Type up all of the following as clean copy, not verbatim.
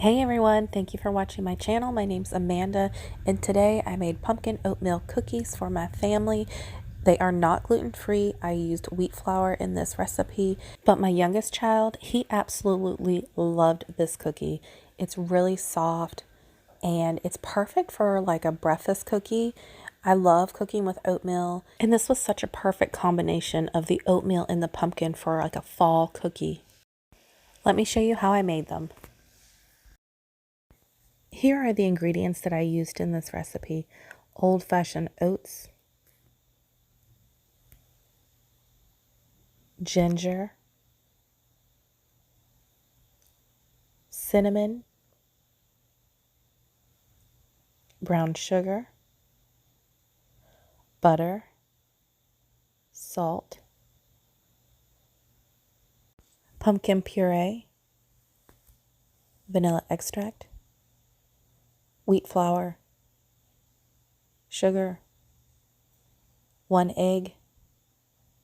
Hey everyone, thank you for watching my channel. My name's Amanda, and today I made pumpkin oatmeal cookies for my family. They are not gluten-free. I used wheat flour in this recipe, but my youngest child, he absolutely loved this cookie. It's really soft and it's perfect for like a breakfast cookie. I love cooking with oatmeal, and this was such a perfect combination of the oatmeal and the pumpkin for like a fall cookie. Let me show you how I made them. Here are the ingredients that I used in this recipe: old-fashioned oats, ginger, cinnamon, brown sugar, butter, salt, pumpkin puree, vanilla extract, wheat flour, sugar, 1 egg,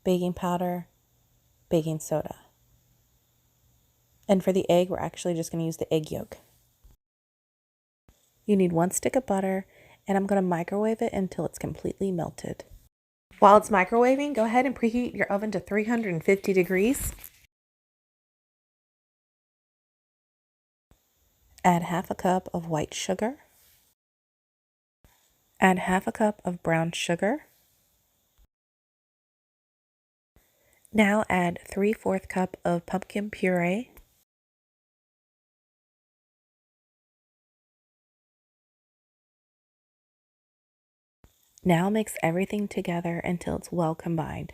baking powder, baking soda. And for the egg, we're actually just going to use the egg yolk. You need 1 stick of butter, and I'm going to microwave it until it's completely melted. While it's microwaving, go ahead and preheat your oven to 350 degrees. Add 1/2 cup of white sugar. Add 1/2 cup of brown sugar. Now add 3/4 cup of pumpkin puree. Now mix everything together until it's well combined.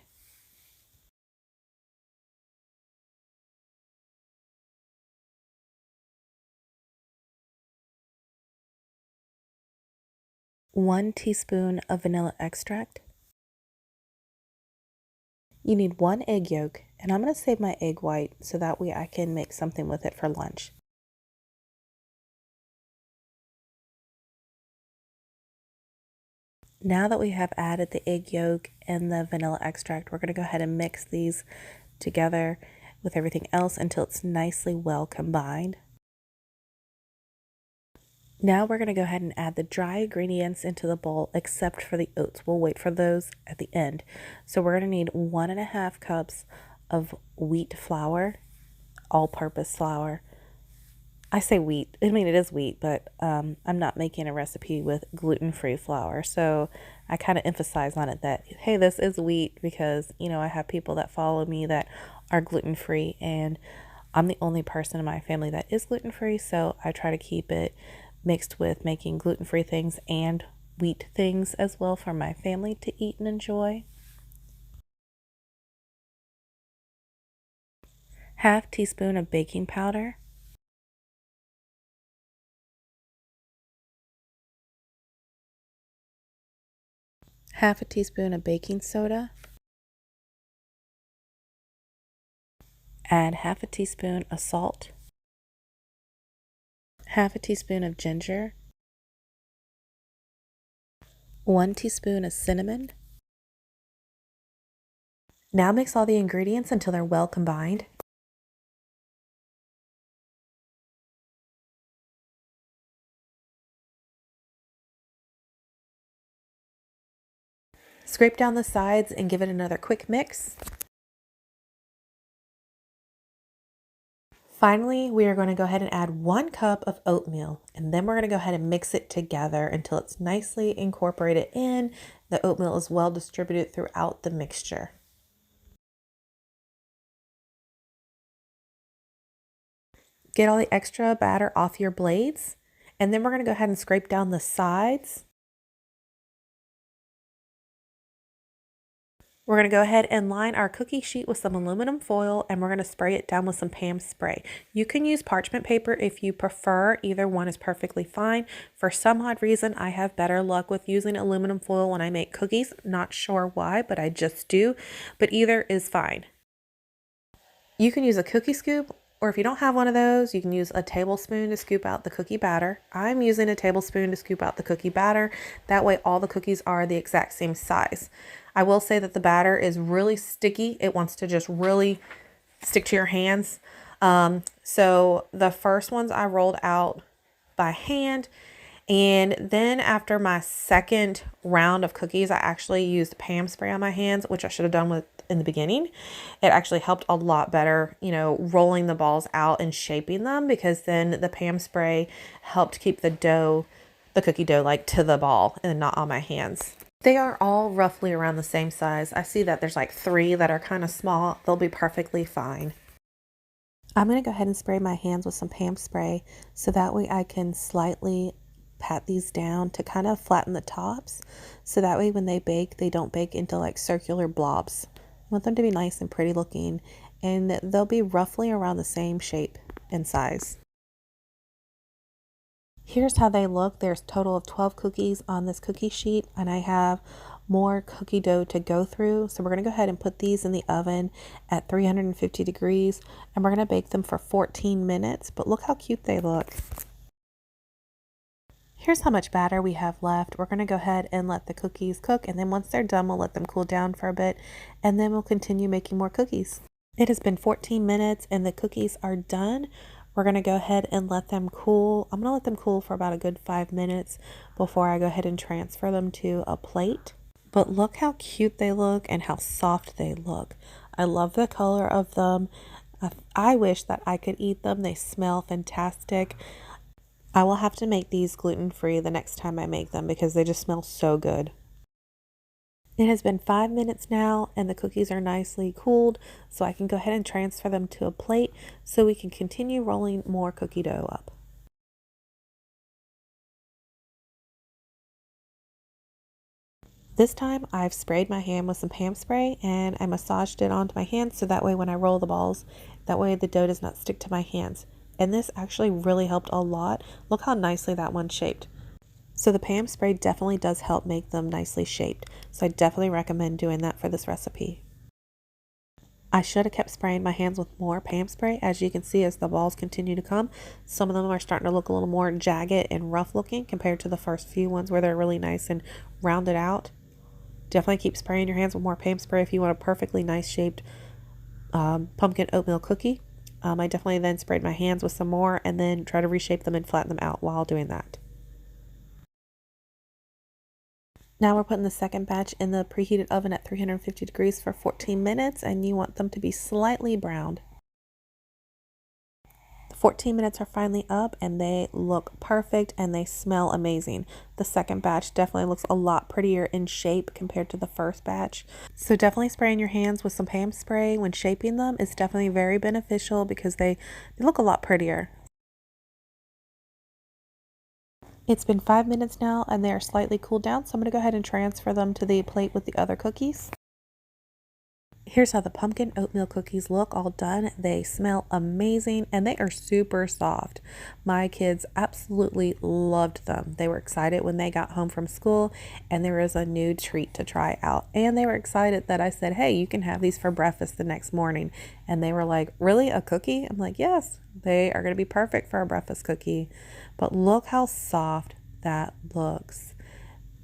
One teaspoon of vanilla extract. You need 1 egg yolk, and I'm going to save my egg white so that way I can make something with it for lunch. Now that we have added the egg yolk and the vanilla extract, we're going to go ahead and mix these together with everything else until it's nicely well combined. Now we're going to go ahead and add the dry ingredients into the bowl, except for the oats. We'll wait for those at the end. So we're going to need 1.5 cups of wheat flour, all-purpose flour. I say wheat. I mean, it is wheat, but I'm not making a recipe with gluten-free flour. So I kind of emphasize on it that, hey, this is wheat because, you know, I have people that follow me that are gluten-free, and I'm the only person in my family that is gluten-free. So I try to keep it mixed with making gluten-free things and wheat things as well for my family to eat and enjoy. 1/2 teaspoon of baking powder. 1/2 teaspoon of baking soda. Add 1/2 teaspoon of salt. 1/2 teaspoon of ginger. 1 teaspoon of cinnamon. Now mix all the ingredients until they're well combined. Scrape down the sides and give it another quick mix. Finally, we are going to go ahead and add 1 cup of oatmeal, and then we're going to go ahead and mix it together until it's nicely incorporated in. The oatmeal is well distributed throughout the mixture. Get all the extra batter off your blades, and then we're going to go ahead and scrape down the sides. We're going to go ahead and line our cookie sheet with some aluminum foil, and we're going to spray it down with some Pam spray. You can use parchment paper if you prefer. Either one is perfectly fine. For some odd reason, I have better luck with using aluminum foil when I make cookies. Not sure why, but I just do. But either is fine. You can use a cookie scoop, or if you don't have one of those, you can use a tablespoon to scoop out the cookie batter. I'm using a tablespoon to scoop out the cookie batter. That way all the cookies are the exact same size. I will say that the batter is really sticky. It wants to just really stick to your hands. So the first ones I rolled out by hand. And then after my second round of cookies, I actually used Pam spray on my hands, which I should have done with in the beginning. It actually helped a lot better, you know, rolling the balls out and shaping them, because then the Pam spray helped keep the dough, the cookie dough, like to the ball and not on my hands. They are all roughly around the same size. I see that there's like 3 that are kind of small. They'll be perfectly fine. I'm going to go ahead and spray my hands with some Pam spray so that way I can slightly pat these down to kind of flatten the tops, so that way when they bake, they don't bake into like circular blobs. I want them to be nice and pretty looking, and they'll be roughly around the same shape and size. Here's how they look. There's a total of 12 cookies on this cookie sheet, and I have more cookie dough to go through. So we're going to go ahead and put these in the oven at 350 degrees, and we're going to bake them for 14 minutes. But look how cute they look. Here's how much batter we have left. We're going to go ahead and let the cookies cook, and then once they're done, we'll let them cool down for a bit, and then we'll continue making more cookies. It has been 14 minutes and the cookies are done. We're going to go ahead and let them cool. I'm going to let them cool for about a good 5 minutes before I go ahead and transfer them to a plate. But look how cute they look and how soft they look. I love the color of them. I wish that I could eat them. They smell fantastic. I will have to make these gluten-free the next time I make them because they just smell so good. It has been 5 minutes now and the cookies are nicely cooled, so I can go ahead and transfer them to a plate so we can continue rolling more cookie dough up. This time I've sprayed my hand with some Pam spray and I massaged it onto my hands so that way when I roll the balls, that way the dough does not stick to my hands. And this actually really helped a lot. Look how nicely that one's shaped. So the Pam spray definitely does help make them nicely shaped. So I definitely recommend doing that for this recipe. I should have kept spraying my hands with more Pam spray. As you can see, as the balls continue to come, some of them are starting to look a little more jagged and rough looking compared to the first few ones where they're really nice and rounded out. Definitely keep spraying your hands with more Pam spray if you want a perfectly nice shaped pumpkin oatmeal cookie. I definitely then sprayed my hands with some more and then try to reshape them and flatten them out while doing that. Now we're putting the second batch in the preheated oven at 350 degrees for 14 minutes, and you want them to be slightly browned. The 14 minutes are finally up and they look perfect and they smell amazing. The second batch definitely looks a lot prettier in shape compared to the first batch. So definitely spraying your hands with some Pam spray when shaping them is definitely very beneficial because they look a lot prettier. It's been 5 minutes now and they are slightly cooled down, so I'm going to go ahead and transfer them to the plate with the other cookies. Here's how the pumpkin oatmeal cookies look all done. They smell amazing and they are super soft. My kids absolutely loved them. They were excited when they got home from school and there was a new treat to try out. And they were excited that I said, hey, you can have these for breakfast the next morning. And they were like, really, a cookie? I'm like, yes, they are going to be perfect for a breakfast cookie. But look how soft that looks.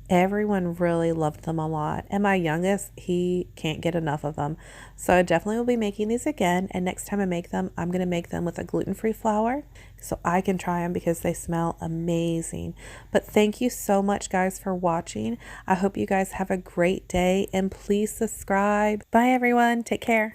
Everyone really loved them a lot, and my youngest, he can't get enough of them. So I definitely will be making these again, and next time I make them, I'm going to make them with a gluten-free flour so I can try them because they smell amazing. But thank you so much, guys, for watching. I hope you guys have a great day, and please subscribe. Bye, everyone. Take care.